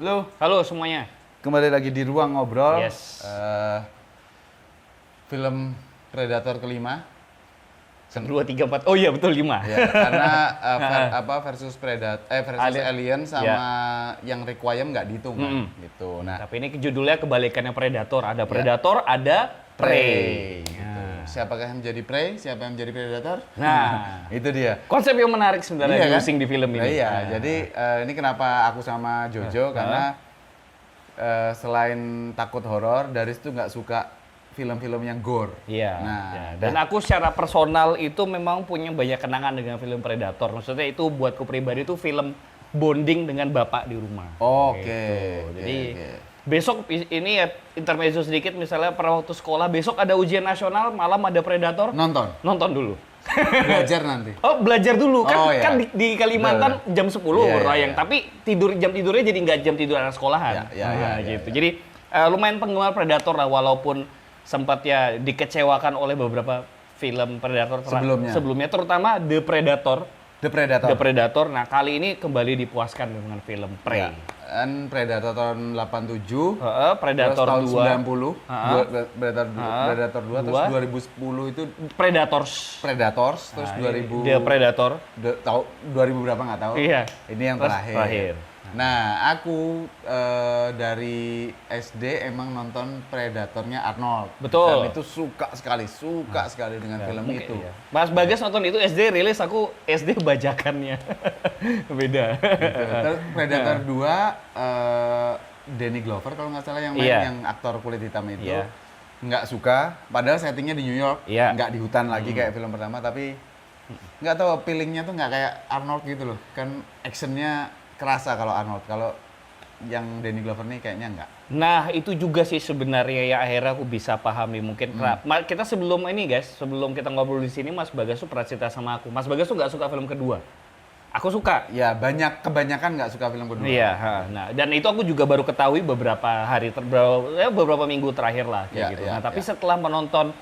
Halo semuanya. Kembali lagi di Ruang Ngobrol. Yes. Film Predator kelima. 1, 2, 3, 4. Oh iya betul 5. Ya, karena versus Alien sama yang Requiem nggak dihitung kan, gitu. Nah, Tapi ini judulnya kebalikannya Predator. Ada Predator, ada Prey. Gitu. Siapakah yang menjadi Prey? Siapa yang menjadi Predator? Nah, itu dia. konsep yang menarik sebenarnya Iya, diusung di film ini. Iya, jadi ini kenapa aku sama Jojo karena selain takut horor, Daris tuh nggak suka film-film yang gore. Iya. Nah, ya. Dan aku secara personal itu memang punya banyak kenangan dengan film Predator. Maksudnya itu buatku pribadi itu film bonding dengan bapak di rumah. Oke. Gitu. Jadi besok ini ya intermezzo sedikit, misalnya pada waktu sekolah besok ada ujian nasional, malam ada Predator. Nonton dulu. Belajar nanti. Oh, belajar dulu kan. Oh, iya. Kan di Kalimantan jam 10 Rayang, tapi jam tidurnya jadi nggak jam tidur anak sekolahan. Gitu. Jadi lumayan penggemar Predator lah, walaupun sempat ya dikecewakan oleh beberapa film Predator sebelumnya, terutama The Predator. Nah, kali ini kembali dipuaskan dengan film Prey. Ya. Kan Predator tahun 87, Predator tahun 2, 90, Predator 2, terus 2010 itu Predators, terus 2000 The Predator. Tahu 2000 berapa nggak tahu. Iya. Ini yang Terus terakhir. Nah, aku dari SD emang nonton Predatornya Arnold. Betul. Dan itu suka sekali dengan film itu. Iya. Mas Bagas nonton itu SD rilis, aku SD bajakannya. Beda. Gitu. Terus Predator 2 Danny Glover kalau nggak salah yang main, yang aktor kulit hitam itu. Nggak suka, padahal settingnya di New York, nggak di hutan lagi kayak film pertama, tapi nggak tahu, feelingnya tuh nggak kayak Arnold gitu loh. Kan actionnya kerasa kalau Arnold, kalau yang Danny Glover nih kayaknya nggak. Nah, itu juga sih sebenarnya ya akhirnya aku bisa pahami mungkin. Kita sebelum ini guys, sebelum kita ngobrol di sini, Mas Bagas tuh pernah cerita sama aku. Mas Bagas tuh nggak suka film kedua. Aku suka. Ya, kebanyakan nggak suka film kedua. Iya, nah dan itu aku juga baru ketahui beberapa minggu terakhir lah kayak gitu. Nah, tapi setelah menonton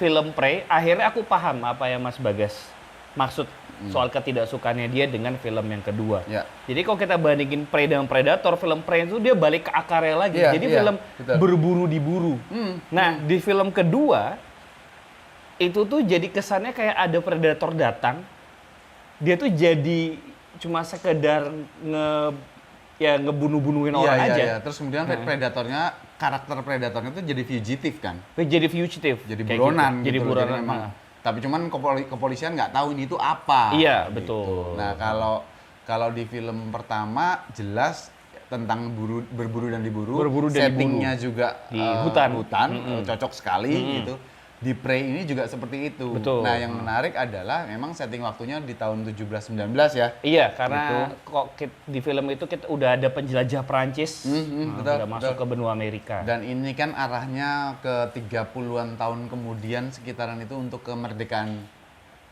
film Prey, akhirnya aku paham apa yang Mas Bagas maksud soal ketidaksukaannya dia dengan film yang kedua. Jadi kalau kita bandingin Prey dengan Predator, film Prey itu dia balik ke akarnya lagi. Jadi film berburu diburu. Nah, di film kedua itu tuh jadi kesannya kayak ada predator datang. Dia tuh jadi cuma sekedar ngebunuh-bunuhin orang aja. Terus kemudian karakter predatornya tuh jadi fugitif kan? Jadi fugitif. Jadi buronan gitu. Jadi buronan. Tapi cuman kepolisian nggak tahu ini itu apa. Iya, gitu. betul. Nah, kalau di film pertama jelas tentang berburu dan diburu. Settingnya juga di hutan. Cocok sekali gitu. Di Prey ini juga seperti itu. Betul. Nah, yang menarik adalah memang setting waktunya di tahun 17-19 ya. Iya, karena kok di film itu kita udah ada penjelajah Perancis, udah masuk ke benua Amerika. Dan ini kan arahnya ke 30-an tahun kemudian sekitaran itu untuk kemerdekaan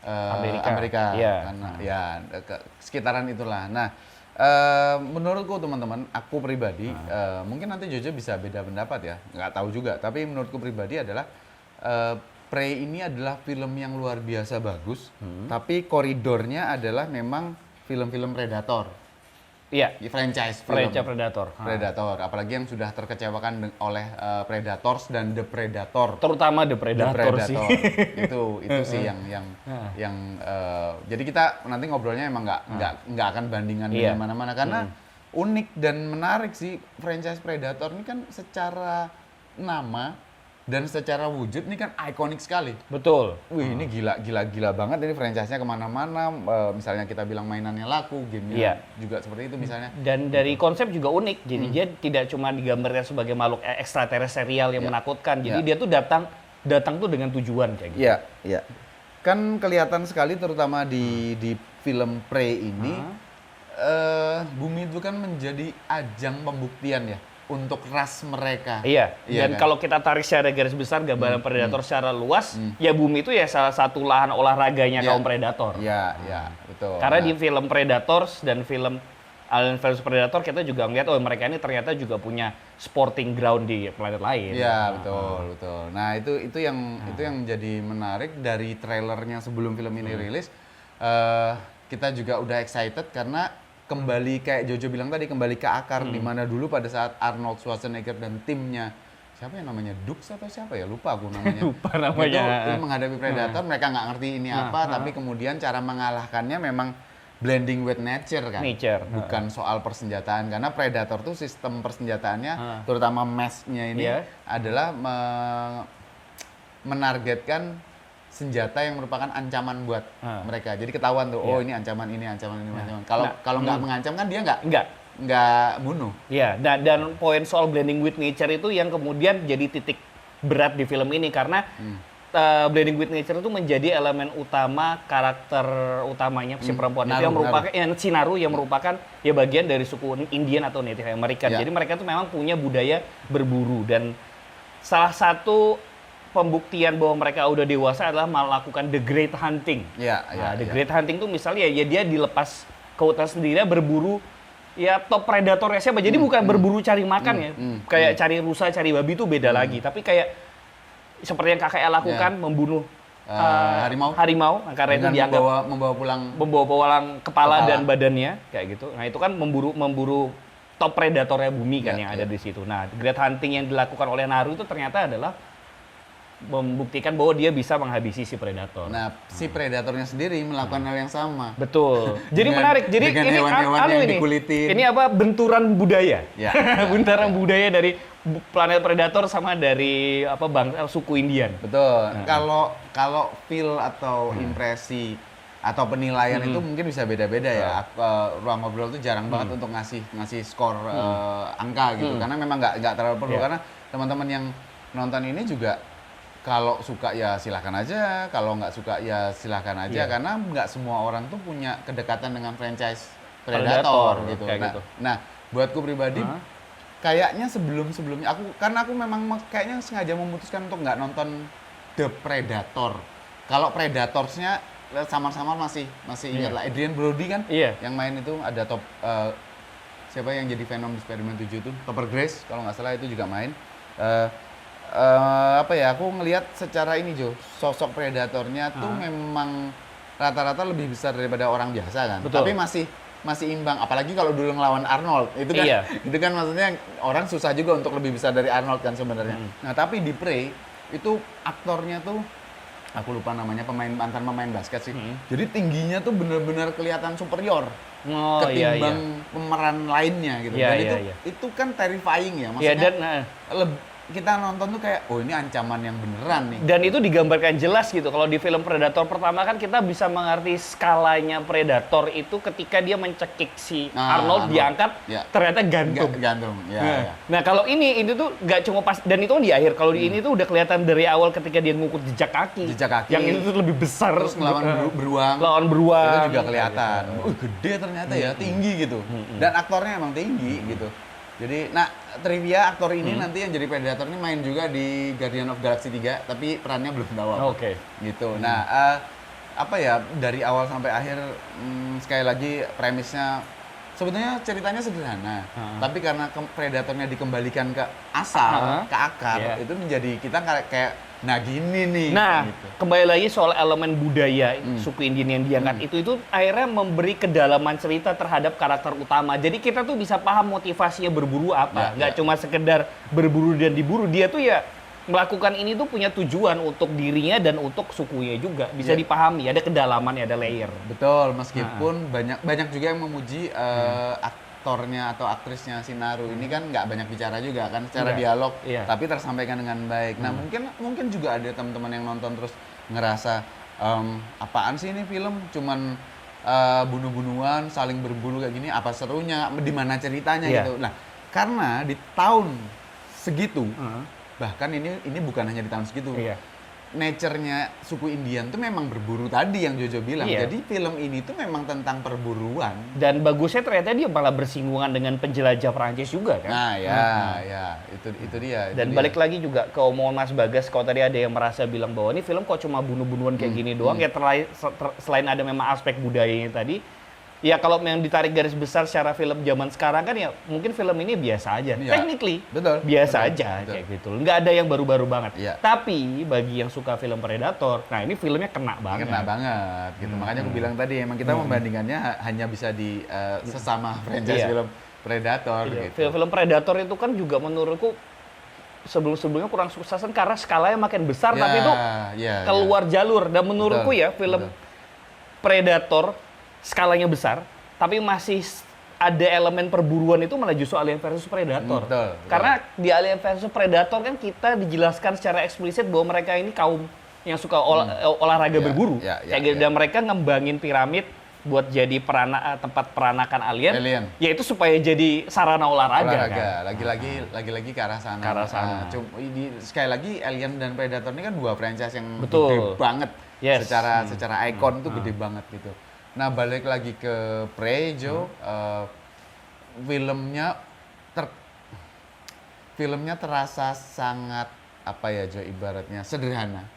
Amerika. Karena sekitaran itulah. Nah, menurutku teman-teman, aku pribadi, mungkin nanti Jojo bisa beda pendapat ya, nggak tahu juga. Tapi menurutku pribadi adalah Prey ini adalah film yang luar biasa bagus, tapi koridornya adalah memang film-film Predator. Iya. Franchise Predator. Apalagi yang sudah terkecewakan oleh Predators dan The Predator. Terutama The Predator. Sih. itu sih yang jadi kita nanti ngobrolnya emang nggak akan bandingan dengan mana-mana karena unik dan menarik sih franchise Predator ini kan secara nama dan secara wujud ini kan ikonik sekali. Betul. Wih, ini gila banget ini franchise-nya kemana-mana. Misalnya kita bilang mainannya laku, gamenya juga seperti itu misalnya. Dan dari konsep juga unik. Jadi dia tidak cuma digambarkan sebagai makhluk ekstraterestrial yang menakutkan. Jadi dia tuh datang tuh dengan tujuan kayak gitu. Iya. Kan kelihatan sekali terutama di film Prey ini, bumi itu kan menjadi ajang pembuktian ya untuk ras mereka. Iya. Dan kan? Kalau kita tarik secara garis besar gambaran predator secara luas, ya bumi itu ya salah satu lahan olahraganya kaum predator. Iya, betul. Karena di film Predators dan film Alien vs Predator kita juga ngeliat mereka ini ternyata juga punya sporting ground di planet lain. Iya, betul. Nah, itu yang menjadi menarik dari trailernya sebelum film ini rilis. Kita juga udah excited karena kembali kayak Jojo bilang tadi, kembali ke akar di mana dulu pada saat Arnold Schwarzenegger dan timnya, siapa yang namanya, Dux atau siapa ya, lupa aku namanya. Lupa namanya. Itu menghadapi Predator, mereka nggak ngerti ini apa, tapi kemudian cara mengalahkannya memang blending with nature kan. Bukan soal persenjataan, karena Predator tuh sistem persenjataannya, terutama mask-nya ini adalah menargetkan senjata yang merupakan ancaman buat mereka. Jadi ketahuan tuh, oh ini ancaman ini, ancaman ini, ancaman. Kalau nggak mengancam kan dia nggak bunuh. Iya, dan poin soal blending with nature itu yang kemudian jadi titik berat di film ini karena blending with nature itu menjadi elemen utama karakter utamanya si perempuan itu yang merupakan Naru yang merupakan ya bagian dari suku Indian atau Native American. Jadi mereka tuh memang punya budaya berburu dan salah satu pembuktian bahwa mereka udah dewasa adalah melakukan the great hunting. The great hunting tuh misalnya ya dia dilepas ke hutan sendiri berburu ya top predatornya siapa. Jadi bukan berburu cari makan ya. Kayak cari rusa, cari babi itu beda lagi. Tapi kayak seperti yang KKL lakukan membunuh harimau. Karena itu dianggap membawa pulang kepala dan badannya kayak gitu. Nah, itu kan memburu top predatornya bumi kan yang ada di situ. Nah, great hunting yang dilakukan oleh Naru itu ternyata adalah membuktikan bahwa dia bisa menghabisi si predator. Nah, si predatornya sendiri melakukan hal yang sama. Betul. Jadi menarik. Jadi ini hewan-hewan yang dikulitin. Ini apa benturan budaya? Benturan budaya dari planet predator sama dari apa bangsa suku Indian. Betul. Kalau feel atau impresi atau penilaian itu mungkin bisa beda-beda ya. Ruang ngobrol itu jarang banget untuk ngasih skor angka gitu. Karena memang nggak terlalu perlu. Karena teman-teman yang nonton ini juga kalau suka ya silahkan aja, kalau nggak suka ya silahkan aja, karena nggak semua orang tuh punya kedekatan dengan franchise Predator gitu. Nah, buatku pribadi, kayaknya sebelumnya karena aku memang kayaknya sengaja memutuskan untuk nggak nonton The Predator. Kalau Predatorsnya samar-samar masih ingat lah, Adrian Brody kan, yang main itu ada siapa yang jadi Venom di Spider-Man 7 itu, Topher Grace kalau nggak salah itu juga main. Aku ngelihat secara ini sosok predatornya tuh memang rata-rata lebih besar daripada orang biasa kan. Betul. Tapi masih imbang, apalagi kalau dulu ngelawan Arnold itu kan itu kan maksudnya orang susah juga untuk lebih besar dari Arnold kan sebenarnya. Nah, tapi di Prey itu aktornya tuh aku lupa namanya, mantan pemain basket sih. Jadi tingginya tuh benar-benar kelihatan superior ketimbang pemeran lainnya gitu. Dan itu kan terrifying ya, maksudnya kita nonton tuh kayak, oh ini ancaman yang beneran nih. Dan itu digambarkan jelas gitu. Kalau di film Predator pertama kan kita bisa mengerti skalanya Predator itu ketika dia mencekik si Arnold diangkat, ternyata gantung. Nah kalau ini tuh nggak cuma pas, dan itu kan di akhir. Kalau di ini tuh udah kelihatan dari awal ketika dia ngukut jejak kaki. Yang itu tuh lebih besar. Terus ngelawan beruang. Itu juga kelihatan. Gede ternyata ya, tinggi gitu. Dan aktornya emang tinggi gitu. Jadi, trivia aktor ini nanti yang jadi Predator ini main juga di Guardian of Galaxy 3, tapi perannya belum tahu apa. Gitu. Nah, dari awal sampai akhir, sekali lagi premisnya, sebetulnya ceritanya sederhana. Tapi karena Predatornya dikembalikan ke asal, ke akar, itu menjadi kita kayak, nah gini nih. Nah, gitu. Kembali lagi soal elemen budaya suku Indian yang diangkat itu akhirnya memberi kedalaman cerita terhadap karakter utama. Jadi kita tuh bisa paham motivasinya berburu apa. Nggak cuma sekedar berburu dan diburu. Dia tuh ya melakukan ini tuh punya tujuan untuk dirinya dan untuk sukunya juga. Bisa dipahami, ada kedalaman, ada layer. Betul, meskipun banyak juga yang memuji aktornya atau aktrisnya si Naru ini kan nggak banyak bicara juga kan secara dialog, tapi tersampaikan dengan baik. Nah mungkin juga ada teman-teman yang nonton terus ngerasa apaan sih ini film cuman bunuh-bunuhan, saling berburu kayak gini, apa serunya, di mana ceritanya gitu. Nah karena di tahun segitu, bahkan ini bukan hanya di tahun segitu. Nature-nya suku Indian tuh memang berburu tadi yang Jojo bilang. Jadi film ini tuh memang tentang perburuan. Dan bagusnya ternyata dia malah bersinggungan dengan penjelajah Prancis juga kan. Nah, itu dia. Dan balik lagi juga ke omongan Mas Bagas, kalau tadi ada yang merasa bilang bahwa ini film kok cuma bunuh-bunuhan kayak gini doang. Ya selain ada memang aspek budayanya tadi, Ya kalau yang ditarik garis besar secara film zaman sekarang kan ya mungkin film ini biasa aja. Ya, Technically biasa aja kayak gitu. Nggak ada yang baru-baru banget. Ya. Tapi bagi yang suka film Predator, nah ini filmnya kena banget. Kena banget gitu. Makanya aku bilang tadi emang kita membandingkannya hanya bisa di sesama franchise film Predator gitu. Film-film Predator itu kan juga menurutku sebelum-sebelumnya kurang suksesan karena skalanya makin besar tapi itu keluar jalur. Dan menurutku film Predator skalanya besar, tapi masih ada elemen perburuan itu malah justru Alien versus Predator. Karena di Alien versus Predator kan kita dijelaskan secara eksplisit bahwa mereka ini kaum yang suka olahraga berburu. Dan mereka ngembangin piramid buat jadi tempat peranakan alien, yaitu supaya jadi sarana olahraga. Kan? Lagi-lagi ke arah sana. Sekali lagi Alien dan Predator ini kan dua franchise yang gede banget. Secara ikon tuh gede banget gitu. Nah, balik lagi ke Prey, Jo, filmnya terasa sangat Jo, ibaratnya sederhana.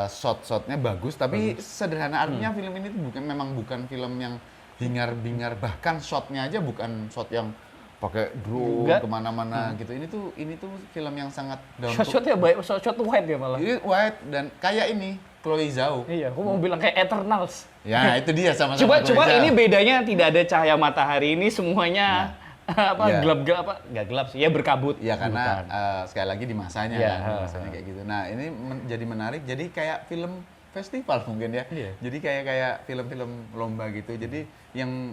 Shot-shotnya bagus, tapi sederhana artinya film ini tuh memang bukan film yang hingar-bingar, bahkan shotnya aja bukan shot yang pakai drone kemana-mana gitu. Ini tuh film yang sangat shot-shotnya baik, shot wide ya malah. Ini wide dan kayak ini Chloe Zhao. Iya, aku mau bilang kayak Eternals. Ya, itu dia sama-sama. Cuma ini bedanya tidak ada cahaya matahari, ini semuanya gelap-gelap nggak gelap sih, ya berkabut. Ya karena sekali lagi di masanya masanya kayak gitu. Nah, ini jadi menarik. Jadi kayak film festival mungkin ya. Jadi kayak film-film lomba gitu. Jadi yang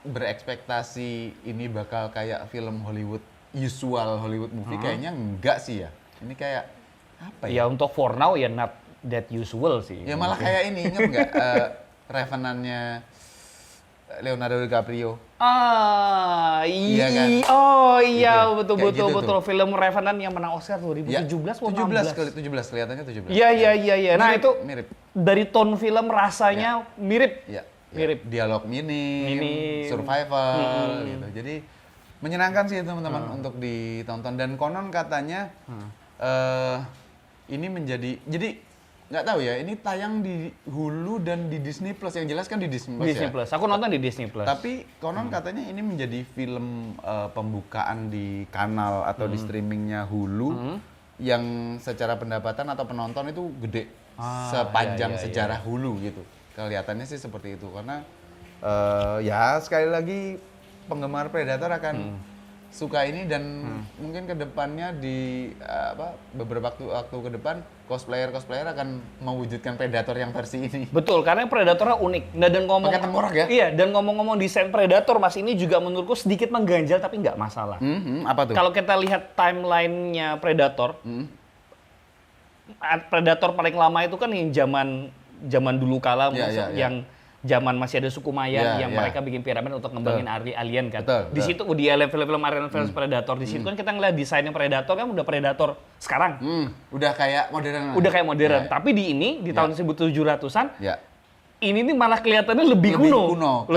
berekspektasi ini bakal kayak film usual Hollywood movie kayaknya enggak sih ya. Ini kayak apa ya? Ya untuk for now ya not that usual sih. Ya malah kayak ini, inget nggak Revenant-nya Leonardo DiCaprio? Iya kan? Oh iya, gitu. betul. Film Revenant yang menang Oscar 2017 atau 17 kelihatannya 17. Iya. Nah, itu mirip. Dari tone film rasanya mirip. Mirip. Dialog minim. Survival gitu. Jadi menyenangkan sih teman-teman untuk ditonton, dan konon katanya ini jadi nggak tahu ya, ini tayang di Hulu dan di Disney Plus. Yang jelas kan di Disney Plus. Aku nonton di Disney Plus. Tapi konon katanya ini menjadi film pembukaan di kanal atau di streamingnya Hulu yang secara pendapatan atau penonton itu gede sepanjang sejarah Hulu gitu. Kelihatannya sih seperti itu, karena ya sekali lagi penggemar Predator akan suka ini, dan mungkin kedepannya di beberapa waktu ke depan cosplayer akan mewujudkan Predator yang versi ini. Betul, karena Predatornya unik. Nah, dan pakai tengkorak ya? Iya, dan ngomong-ngomong desain Predator Mas, ini juga menurutku sedikit mengganjal tapi nggak masalah. Apa tuh? Kalau kita lihat timeline-nya Predator, Predator paling lama itu kan yang zaman dulu kala, yang zaman masih ada suku Maya yang mereka bikin piramid untuk ngembangin alien kan. Di situ di film Alien vs Predator, di situ kan kita ngeliat desainnya Predator kan udah Predator sekarang. Udah kayak modern. Tapi di tahun 1700-an ini nih malah kelihatannya lebih kuno.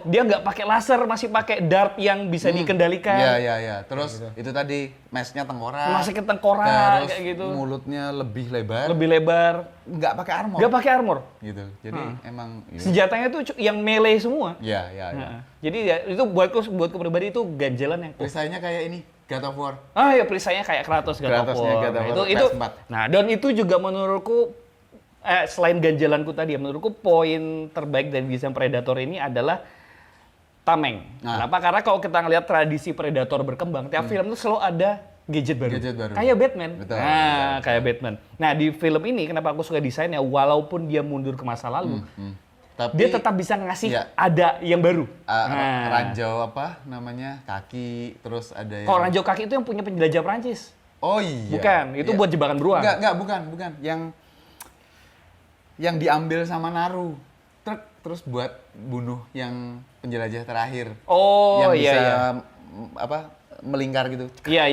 Dia nggak pakai laser, masih pakai dart yang bisa dikendalikan. Iya. Terus gitu. Itu tadi mesnya tengkorak. Masih ke tengkorak kayak gitu. Mulutnya lebih lebar. Nggak pakai armor. Gitu. Jadi emang senjatanya tuh yang melee semua. Iya. Jadi ya itu buatku pribadi itu ganjalan yang perisainya kayak ini, God of War. Ya perisainya kayak Kratos God of War. Itu. Nah, dan itu juga menurutku selain ganjalanku tadi, menurutku poin terbaik dari desain Predator ini adalah tameng. Kenapa? Karena kalau kita ngelihat tradisi Predator berkembang, tiap film itu selalu ada gadget baru. Kayak Batman. Betul. Kayak Batman. Nah, di film ini kenapa aku suka desainnya, walaupun dia mundur ke masa lalu, tapi dia tetap bisa ngasih ada yang baru. Ranjau kaki, terus ada yang... Kalau ranjau kaki itu yang punya penjelajah Prancis. Oh iya. Bukan, itu buat jebakan beruang. Enggak, bukan. Yang diambil sama Naru, terus buat bunuh yang penjelajah terakhir. Oh yang bisa melingkar gitu. Iya.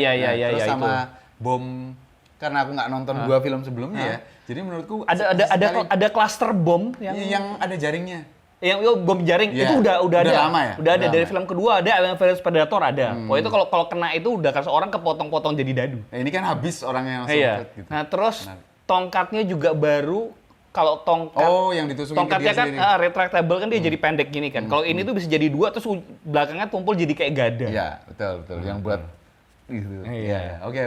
Terus sama bom, karena aku nggak nonton 2 film sebelumnya ya. Jadi menurutku ada klaster bom yang ada jaringnya. Yang bom jaring itu udah ada. Lama ya? Udah ada dari film kedua ada, Alien vs Predator ada. Itu kalau kena itu udah kan seorang kepotong-potong jadi dadu. Nah, ini kan habis orangnya langsung gitu. Nah, terus tongkatnya juga baru kalau tongkat yang ditusuk tongkatnya kan retractable kan dia jadi pendek gini kan. Kalau ini tuh bisa jadi 2 terus belakangnya tumpul jadi kayak gada. Iya, betul. Yang buat gitu. Iya. Oke.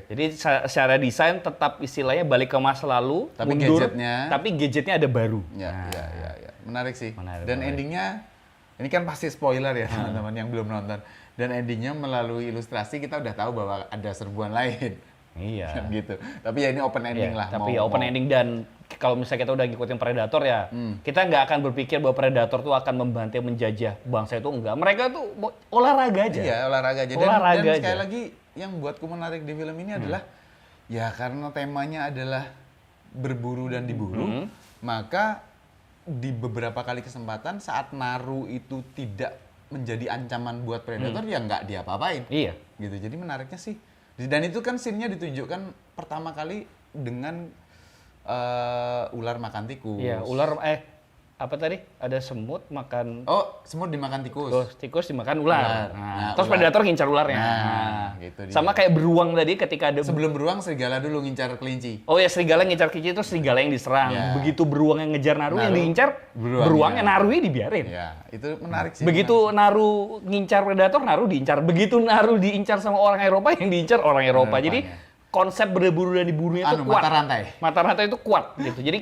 Jadi secara desain tetap istilahnya balik ke masa lalu, tapi mundur, gadgetnya ada baru. Iya. Menarik sih. Dan endingnya ini kan pasti spoiler ya teman-teman yang belum nonton. Dan endingnya melalui ilustrasi kita udah tahu bahwa ada serbuan lain. Iya. Gitu. Tapi ya ini open ending lah. Tapi open ending, dan kalau misalnya kita udah ngikutin Predator ya, kita nggak akan berpikir bahwa Predator tuh akan membantai menjajah bangsa itu, enggak. Mereka tuh olahraga aja. Iya, olahraga aja. Dan sekali lagi yang buatku menarik di film ini adalah ya karena temanya adalah berburu dan diburu, maka di beberapa kali kesempatan saat Naru itu tidak menjadi ancaman buat Predator ya nggak diapa-apain. Iya. Gitu. Jadi menariknya sih. Dan itu kan scene-nya ditunjukkan pertama kali dengan ular makan tikus. Iya, ular apa tadi? Ada semut makan. Oh, semut dimakan tikus. Tikus dimakan ular. Terus ular. Predator ngincar ularnya. Gitu dia. Sama kayak beruang tadi ketika ada. Sebelum beruang serigala dulu ngincar kelinci. Oh ya, serigala ngincar kelinci, terus serigala yang diserang. Ya. Begitu beruang yang ngejar Naru yang diincar, beruangnya Naru dibiarin. Ya, itu menarik sih. Begitu Naru ngincar Predator, Naru diincar. Begitu Naru diincar sama orang Eropa, yang diincar orang Eropa. Jadi konsep berburu dan diburunya itu kuat. Mata rantai itu kuat gitu. Jadi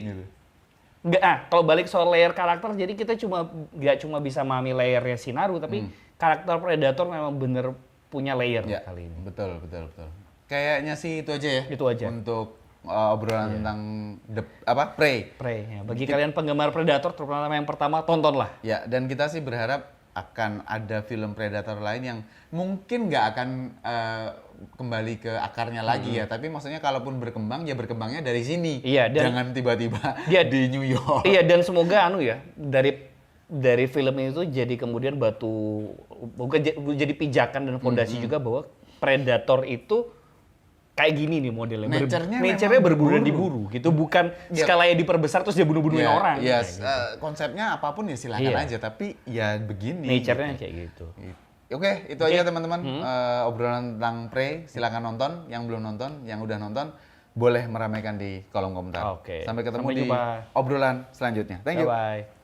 kalau balik soal layer karakter, jadi kita nggak cuma bisa memahami layernya si Naru, tapi karakter Predator memang bener punya layer kali ini. Betul. Kayaknya sih itu aja ya. Itu aja. Untuk obrolan tentang Prey. Ya. Bagi kalian penggemar Predator, terutama yang pertama, tontonlah. Ya, dan kita sih berharap akan ada film Predator lain yang mungkin nggak akan kembali ke akarnya lagi ya, tapi maksudnya kalaupun berkembang ya berkembangnya dari sini. Iya, jangan tiba-tiba di New York. Iya, dan semoga dari film itu jadi kemudian jadi pijakan dan fondasi juga bahwa Predator itu kayak gini nih modelnya. Nature-nya berburu dan diburu gitu, bukan skalanya diperbesar terus dia bunuh-bunuhin orang. Iya, konsepnya apapun ya silakan aja, tapi ya begini. Nature-nya kayak gitu. Oke, itu aja teman-teman. Obrolan tentang Prey, silakan nonton. Yang belum nonton, yang udah nonton, boleh meramaikan di kolom komentar. Oke. Sampai ketemu di obrolan selanjutnya. Thank you. Bye-bye.